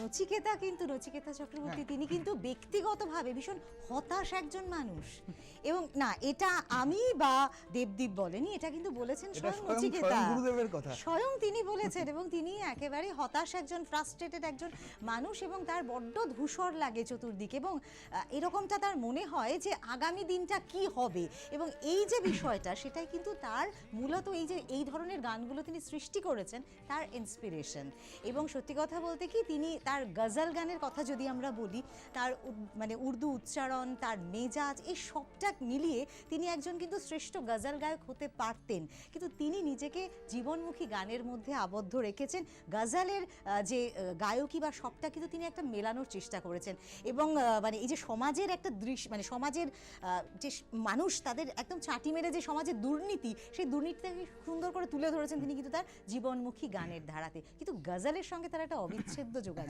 নচিকেতা কিন্তু নচিকেতা চক্রবর্তী তিনি কিন্তু ব্যক্তিগতভাবে ভীষণ হতাশ একজন মানুষ এবং না এটা আমি বা দেবদীপ বলেনি, এটা কিন্তু বলেছেন স্বয়ং নচিকেতা, স্বয়ং তিনি বলেছেন এবং তিনি একেবারে হতাশ একজন ফ্রাস্ট্রেটেড একজন মানুষ এবং তার বড্ড ধূসর লাগে চতুর্দিকে এবং এরকমটা তার মনে হয় যে আগামী দিনটা কি হবে এবং এই যে বিষয়টা সেটাই কিন্তু তার মূলত এই যে এই ধরনের গানগুলো তিনি সৃষ্টি করেছেন তার ইন্সপিরেশন। এবং সত্যি কথা বলতে কি তিনি তার গজল গানের কথা যদি আমরা বলি, তার মানে উর্দু উচ্চারণ, তার মেজাজ, এই সবটা মিলিয়ে তিনি একজন কিন্তু শ্রেষ্ঠ গজল গায়ক হতে পারতেন, কিন্তু তিনি নিজেকে জীবনমুখী গানের মধ্যে আবদ্ধ রেখেছেন। গজলের যে গায়কী বা সবটা কিন্তু তিনি একটা মেলানোর চেষ্টা করেছেন এবং মানে এই যে সমাজের একটা দৃশ্য, মানে সমাজের যে মানুষ তাদের একদম ছাঁটি মেরে যে সমাজের দুর্নীতি, সেই দুর্নীতিটাকে সুন্দর করে তুলে ধরেছেন তিনি কিন্তু তার জীবনমুখী গানের ধারাতে, কিন্তু গজলের সঙ্গে তার একটা অবিচ্ছেদ্য যোগাযোগ